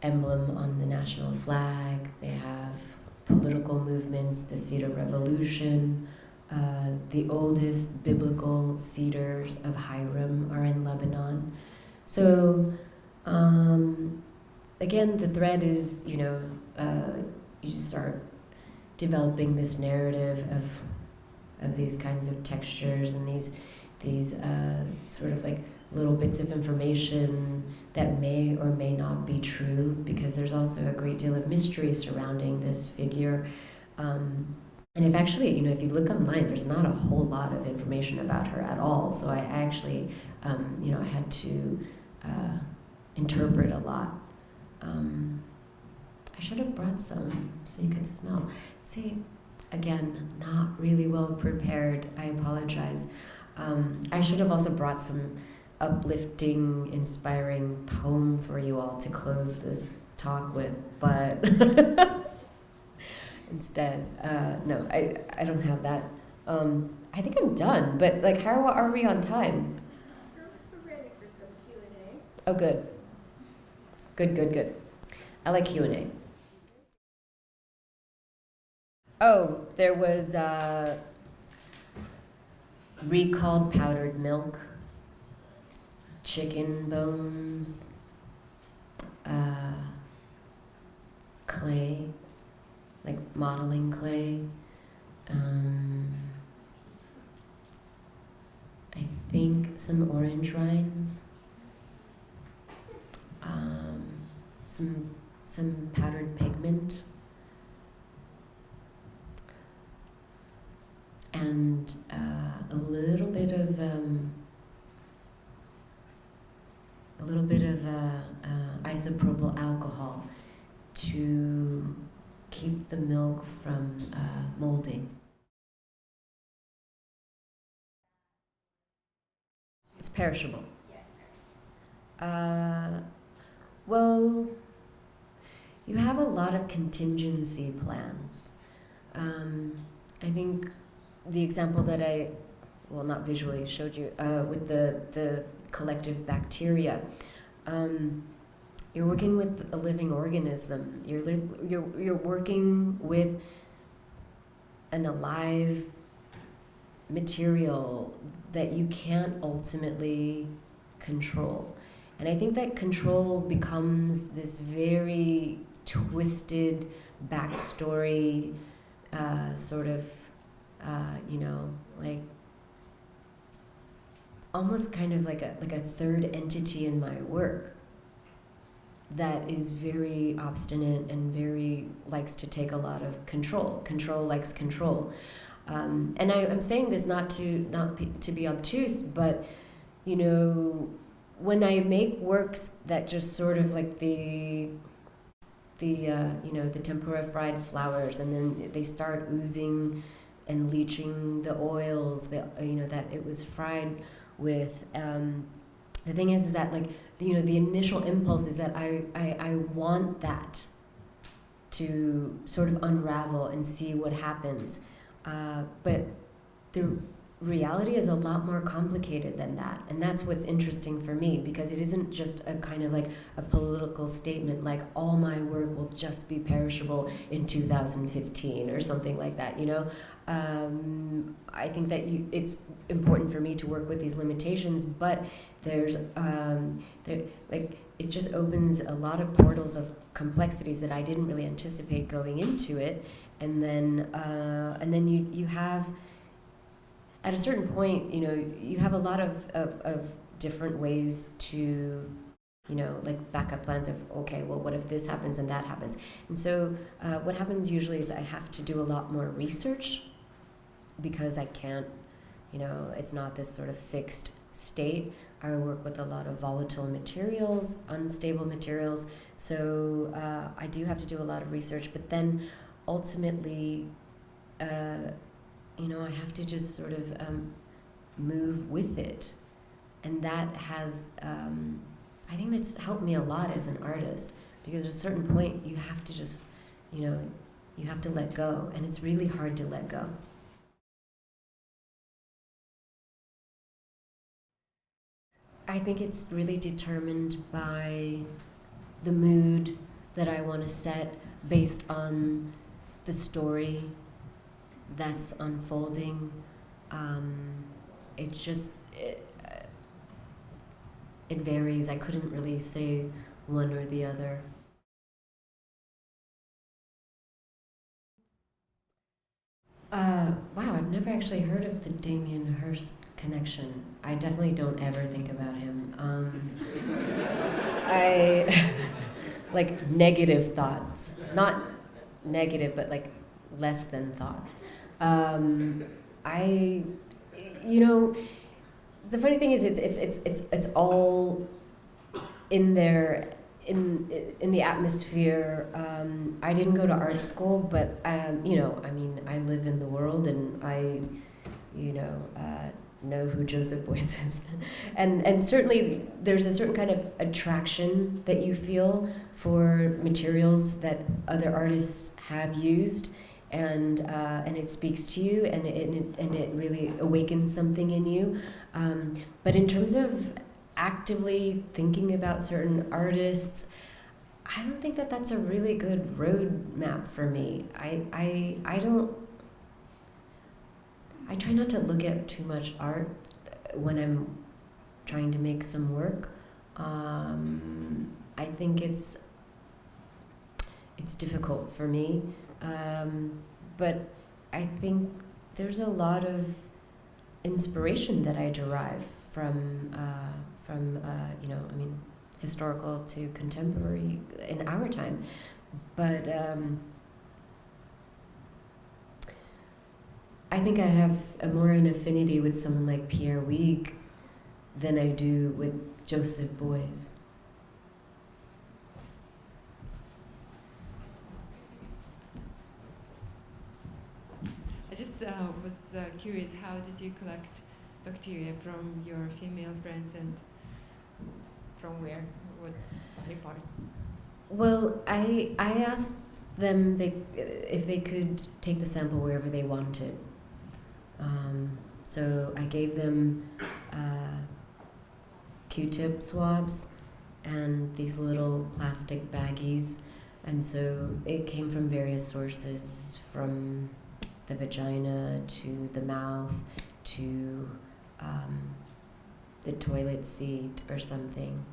emblem on the national flag. They have political movements, the Cedar Revolution. The oldest biblical cedars of Hiram are in Lebanon. So, again, the thread is, you start developing this narrative of these kinds of textures and these sort of like little bits of information that may or may not be true, because there's also a great deal of mystery surrounding this figure. And if actually, if you look online, there's not a whole lot of information about her at all. So I actually, I had to interpret a lot. I should have brought some so you could smell. See, again, not really well prepared. I apologize. I should have also brought some uplifting, inspiring poem for you all to close this talk with, but instead, no, I don't have that. I think I'm done, but how are we on time? We're ready for some Q&A. Oh, good. Good. I like Q&A. Oh, there was recalled powdered milk, chicken bones, clay, like modeling clay. I think some orange rinds, some powdered pigment, and a little bit of isopropyl alcohol to keep the milk from molding. It's perishable. Well, you have a lot of contingency plans. I think the example that not visually showed you with the collective bacteria. You're working with a living organism. You're working with an alive material that you can't ultimately control. And I think that control becomes this very twisted backstory, sort of, almost kind of like a third entity in my work that is very obstinate and very likes to take a lot of control. Control likes control. And I'm saying this not to be obtuse, but when I make works that just sort of like the tempura fried flowers, and then they start oozing and leaching the oils that it was fried with. The thing is that the initial impulse is that I want that to sort of unravel and see what happens, but reality is a lot more complicated than that. And that's what's interesting for me, because it isn't just a kind of like a political statement like all my work will just be perishable in 2015 or something like that, you know? I think that it's important for me to work with these limitations, but there's it just opens a lot of portals of complexities that I didn't really anticipate going into it, and then you have, at a certain point, you know, you have a lot of different ways to, you know, like backup plans of, okay, well, what if this happens and that happens? And so what happens usually is I have to do a lot more research, because I can't, you know, it's not this sort of fixed state. I work with a lot of volatile materials, unstable materials, so I do have to do a lot of research, but then ultimately, you know, I have to just sort of move with it. And that has, I think that's helped me a lot as an artist, because at a certain point you have to just, you know, you have to let go, and it's really hard to let go. I think it's really determined by the mood that I want to set based on the story that's unfolding. It's just, it varies. I couldn't really say one or the other. Wow, I've never actually heard of the Damien Hirst connection. I definitely don't ever think about him. I like negative thoughts, not negative, but like less than thought. You know, the funny thing is, it's all in there, in the atmosphere. I didn't go to art school, but you know, I mean, I live in the world, and I, you know who Joseph Beuys is, and certainly there's a certain kind of attraction that you feel for materials that other artists have used, and it speaks to you, and it really awakens something in you. But in terms of actively thinking about certain artists, I don't think that that's a really good roadmap for me. I try not to look at too much art when I'm trying to make some work. I think it's difficult for me, but I think there's a lot of inspiration that I derive from you know, I mean, historical to contemporary in our time, but I think I have more an affinity with someone like Pierre Huyghe than I do with Joseph Beuys. I just was curious, how did you collect bacteria from your female friends, and from where? What body parts? Well, I asked them if they could take the sample wherever they wanted. So I gave them Q-tip swabs and these little plastic baggies, and so it came from various sources, from the vagina to the mouth to the toilet seat or something.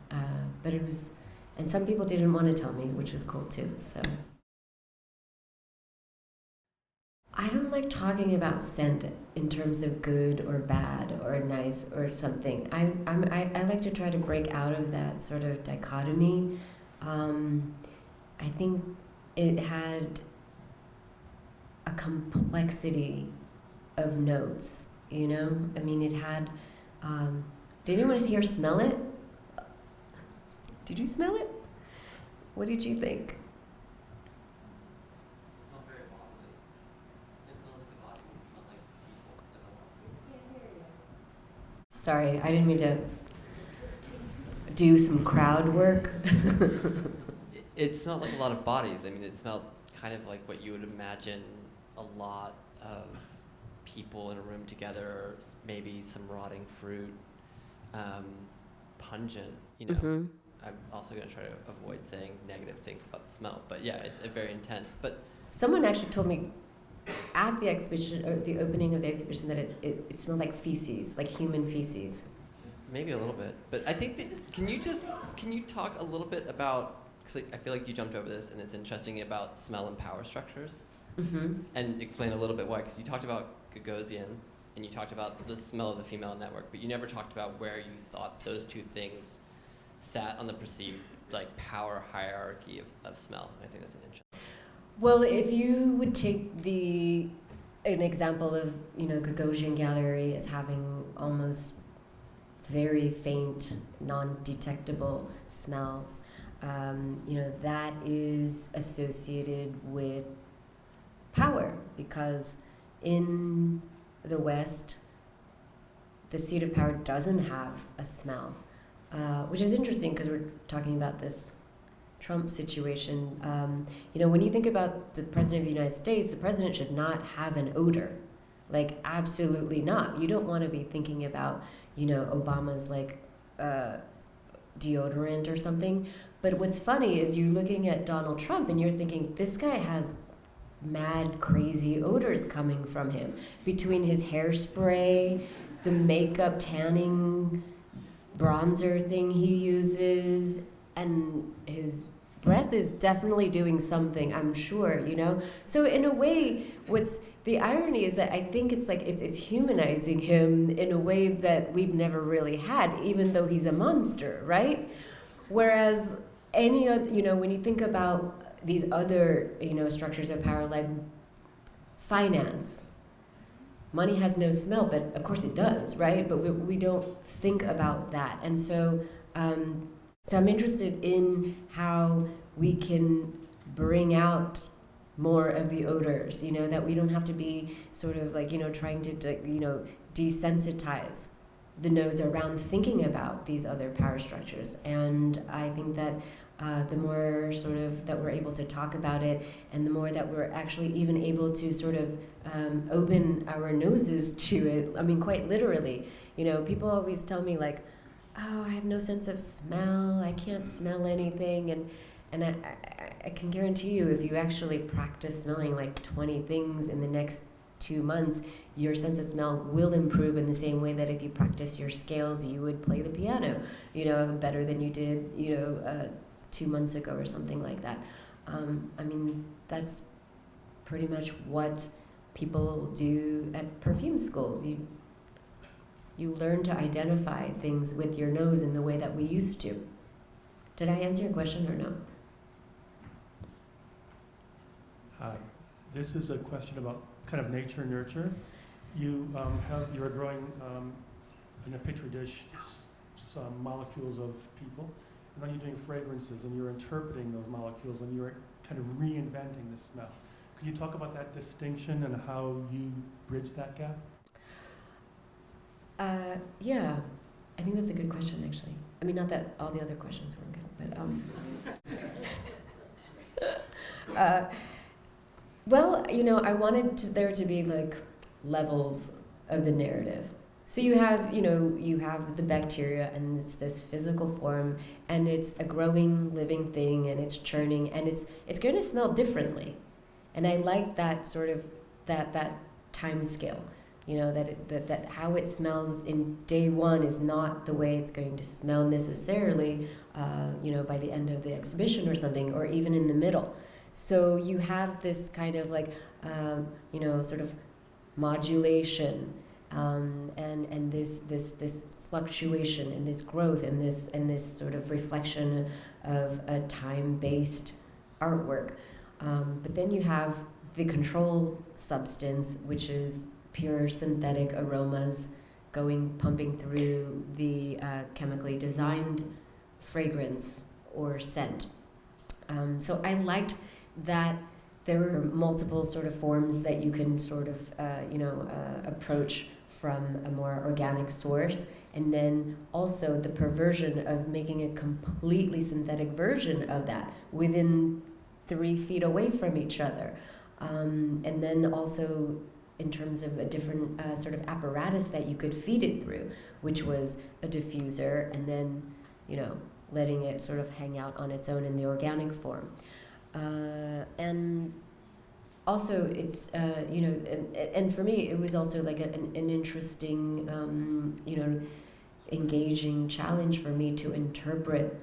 But it was, and some people didn't want to tell me, which was cool too. So I don't like talking about scent in terms of good or bad or nice or something. I like to try to break out of that sort of dichotomy. I think it had a complexity of notes, you know? I mean, it had, did anyone here smell it? Did you smell it? What did you think? It smells very bodily. It smells like the body. It smells like people. Sorry, I didn't mean to do some crowd work. It smelled like a lot of bodies. I mean, it smelled kind of like what you would imagine a lot of people in a room together, or maybe some rotting fruit, pungent, you know. Mm-hmm. I'm also going to try to avoid saying negative things about the smell, but yeah, it's very intense. But Someone actually told me at the exhibition, or the opening of the exhibition, that it smelled like feces, like human feces. maybe a little bit. But I think that, can you talk a little bit about, because I feel like you jumped over this and it's interesting, about smell and power structures, Mm-hmm. and explain a little bit why, because you talked about Gagosian and you talked about the smell of the female network, but you never talked about where you thought those two things sat on the perceived like power hierarchy of smell. And I think that's an interesting. Well, if you would take an example of, Gagosian gallery as having almost very faint, non-detectable smells, that is associated with power, because in the West, the seat of power doesn't have a smell, which is interesting because we're talking about this Trump situation. When you think about the President of the United States, the President should not have an odor. Like, absolutely not. You don't want to be thinking about, Obama's, deodorant or something. But what's funny is you're looking at Donald Trump and you're thinking, this guy has mad, crazy odors coming from him. Between his hairspray, the makeup tanning bronzer thing he uses, and his breath is definitely doing something, I'm sure, So in a way, what's the irony is that I think it's like it's humanizing him in a way that we've never really had, even though he's a monster, right? Whereas any other, when you think about these other, structures of power, like finance, money has no smell, but of course it does, right? But we don't think about that. And so I'm interested in how we can bring out more of the odors, that we don't have to be sort of like, trying to, desensitize the nose around thinking about these other power structures. And I think that the more sort of that we're able to talk about it, and the more that we're actually even able to sort of open our noses to it, I mean, quite literally, people always tell me like, oh, I have no sense of smell, I can't smell anything, and I can guarantee you, if you actually practice smelling like 20 things in the next 2 months, your sense of smell will improve in the same way that if you practice your scales, you would play the piano, better than you did, 2 months ago or something like that. I mean, that's pretty much what people do at perfume schools. You learn to identify things with your nose in the way that we used to. Did I answer your question or no? Hi. This is a question about kind of nature nurture. You are growing in a petri dish some molecules of people, and then you're doing fragrances, and you're interpreting those molecules, and you're kind of reinventing the smell. Could you talk about that distinction and how you bridge that gap? Yeah, I think that's a good question, actually. I mean, not that all the other questions weren't good, but well, I wanted there to be like levels of the narrative. So you have the bacteria, and it's this physical form, and it's a growing, living thing, and it's churning, and it's going to smell differently. And I like that sort of that time scale. That how it smells in day one is not the way it's going to smell necessarily, by the end of the exhibition or something, or even in the middle. So you have this kind of like, sort of modulation, and this fluctuation, and this growth, and this sort of reflection of a time-based artwork. But then you have the control substance, which is pure synthetic aromas pumping through the chemically designed fragrance or scent. So I liked that there were multiple sort of forms that you can sort of, approach from a more organic source, and then also the perversion of making a completely synthetic version of that within 3 feet away from each other. And then also in terms of a different sort of apparatus that you could feed it through, which was a diffuser, and then, letting it sort of hang out on its own in the organic form. And also, it's, and for me, it was also like an interesting, engaging challenge for me to interpret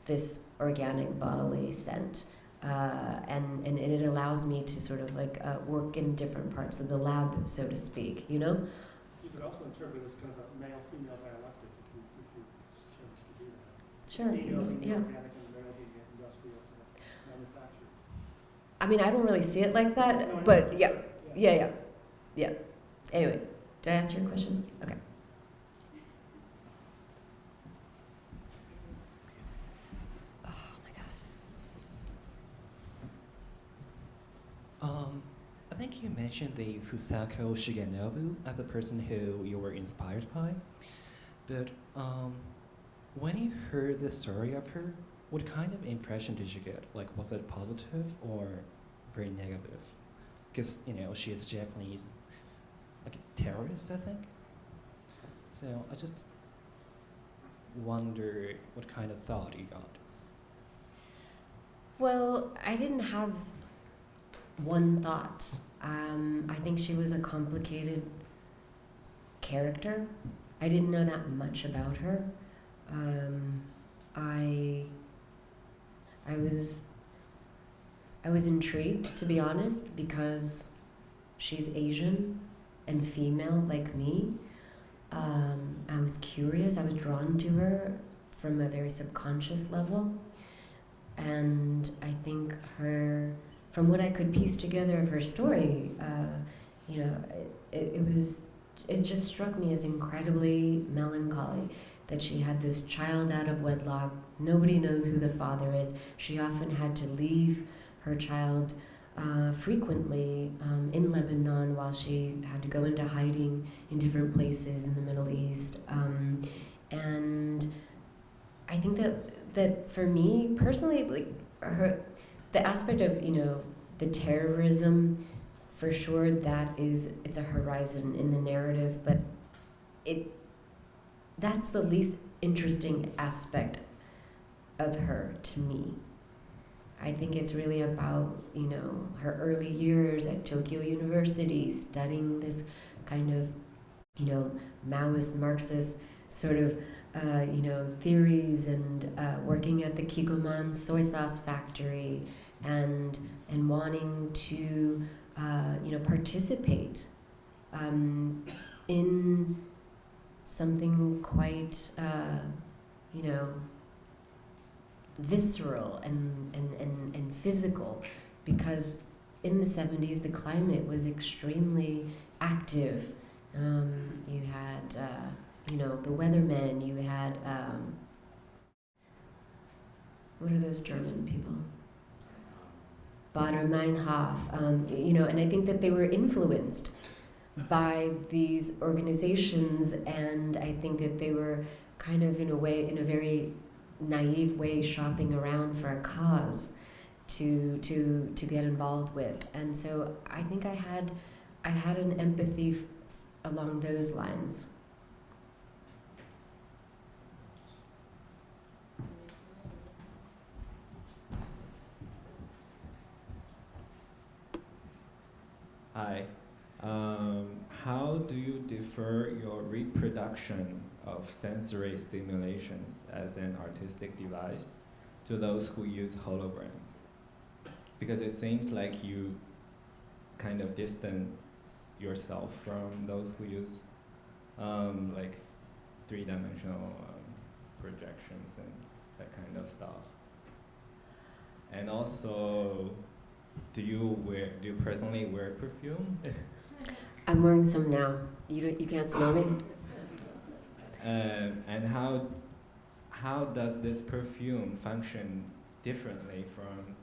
this organic bodily scent. And it allows me to sort of like work in different parts of the lab, so to speak, You could also interpret it as kind of a male-female dialectic if you chose to do that. Sure, Female being yeah. organic and male being industrial manufactured. I mean, I don't really see it like that, No, I but know. yeah. Anyway, did I answer your question? Okay. I think you mentioned the Fusako Shigenobu as a person who you were inspired by, but when you heard the story of her, what kind of impression did you get? Like, was it positive or very negative? Because, she is Japanese, like a terrorist, I think. So I just wonder what kind of thought you got. Well, I didn't have one thought. I think she was a complicated character. I didn't know that much about her. I was intrigued, to be honest, because she's Asian and female like me. I was curious. I was drawn to her from a very subconscious level. And I think from what I could piece together of her story, it just struck me as incredibly melancholy that she had this child out of wedlock. Nobody knows who the father is. She often had to leave her child frequently in Lebanon while she had to go into hiding in different places in the Middle East. And I think that for me personally, like the aspect of the terrorism, for sure it's a horizon in the narrative, but that's the least interesting aspect of her to me. I think it's really about her early years at Tokyo University, studying this kind of Maoist Marxist sort of theories, and working at the Kikkoman soy sauce factory, and wanting to participate in something quite visceral and physical, because in the 70s the climate was extremely active. You had the weathermen, you had what are those German people? Baader Meinhof, and I think that they were influenced by these organizations, and I think that they were kind of in a very naive way, shopping around for a cause to get involved with. And so I think I had an empathy along those lines. Hi. How do you differ your reproduction of sensory stimulations as an artistic device to those who use holograms? Because it seems like you kind of distance yourself from those who use like three-dimensional projections and that kind of stuff. And also, do you personally wear perfume? I'm wearing some now. You can't smell me? And how does this perfume function differently from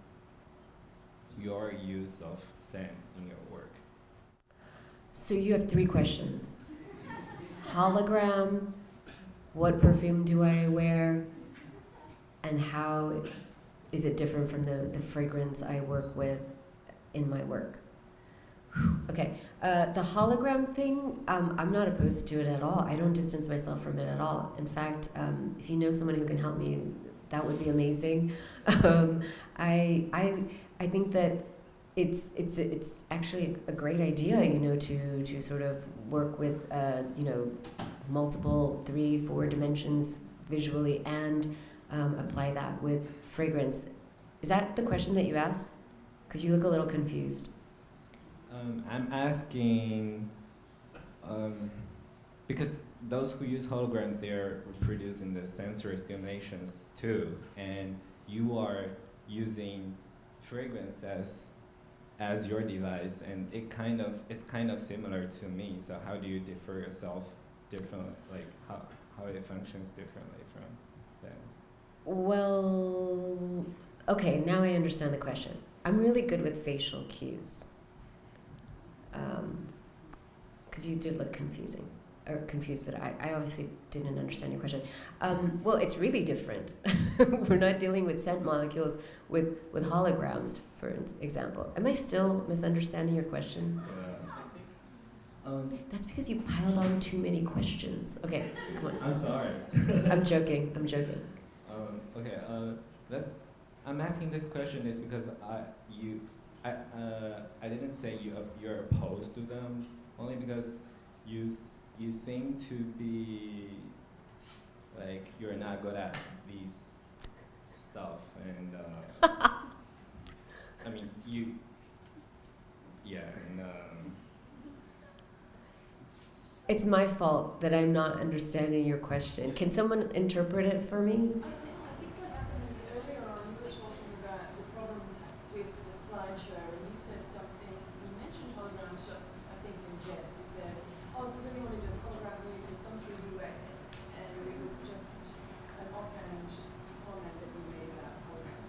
your use of scent in your work? So you have 3 questions. Hologram, what perfume do I wear, and how is it different from the fragrance I work with in my work? Okay, the hologram thing, I'm not opposed to it at all. I don't distance myself from it at all. In fact, if you know someone who can help me, that would be amazing. I think that it's actually a great idea, you know, to sort of work with you know, multiple 3-4 dimensions visually and apply that with fragrance. Is that the question that you asked? Because you look a little confused. I'm asking, because those who use holograms, they're producing the sensory stimulations too, and you are using fragrance as your device, and it's kind of similar to me. So how do you differ yourself differently, like how it functions differently from them? Well, okay, now I understand the question. I'm really good with facial cues. Because you did look confused that I obviously didn't understand your question. Well, it's really different. We're not dealing with scent molecules with holograms, for example. Am I still misunderstanding your question? That's because you piled on too many questions. Okay, come on. I'm sorry. I'm joking. Okay, I'm asking this question is because I didn't say you're opposed to them, only because you seem to be like you're not good at these stuff, and I mean It's my fault that I'm not understanding your question. Can someone interpret it for me? I think what happened is earlier on you were talking about the problem with the slideshow, and you said something, you mentioned holograms just, I think in jest, you said, oh, if there's anyone who does holograph readings in some 3D way, and it was just an offhand comment that you made about hologram.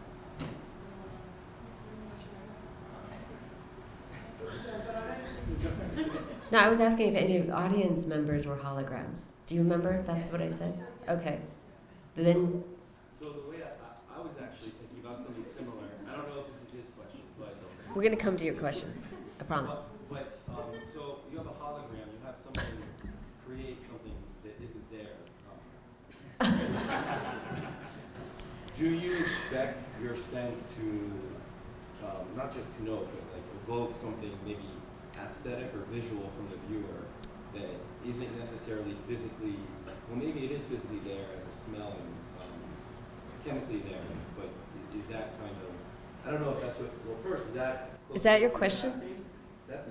Does anyone else remember? So, but I don't think... No, I was asking if any of the audience members were holograms. Do you remember? That's what I said? Okay. Then... So the way I was actually thinking about something similar, I don't know if this is his question, but... We're going to come to your questions. I promise. But so you have a hologram, you have someone create something that isn't there. Do you expect your scent to not just connote, but like evoke something maybe aesthetic or visual from the viewer that isn't necessarily physically, well, maybe it is physically there as a smell and chemically there, but is that kind of, I don't know if that's what, well, first, is that your question? That's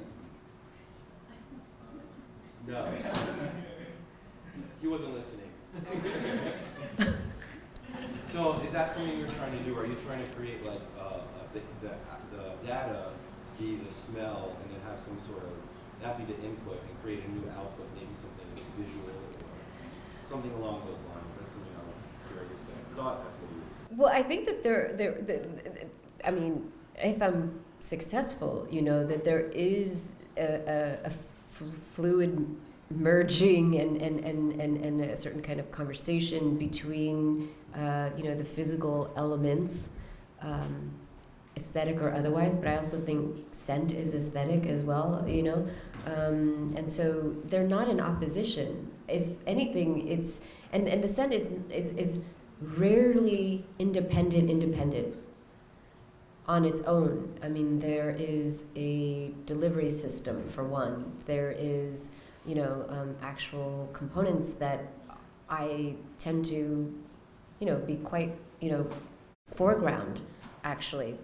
no. He wasn't listening. So is that something you're trying to do? Are you trying to create like the data be the smell and then have some sort of, that be the input and create a new output, maybe something visual or something along those lines? That's something I was curious that I thought that's what he was. Well, I think that I mean, if I'm successful, you know, that there is a fluid merging and a certain kind of conversation between, you know, the physical elements, aesthetic or otherwise, but I also think scent is aesthetic as well, you know, and so they're not in opposition. If anything, it's and the scent is rarely independent on its own. I mean, there is a delivery system for one. There is, you know, actual components that I tend to, you know, be quite, you know, foreground actually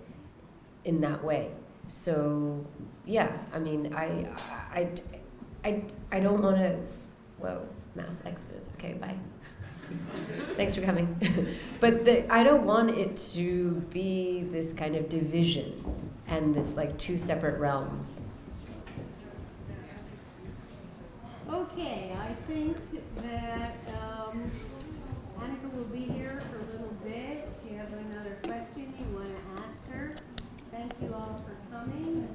in that way. So yeah, I mean, I don't want to. Whoa, mass exodus. Okay, bye. Thanks for coming. But I don't want it to be this kind of division and this like two separate realms. Okay, I think that Anicka will be here for a little bit. If you have another question you want to ask her, thank you all for coming.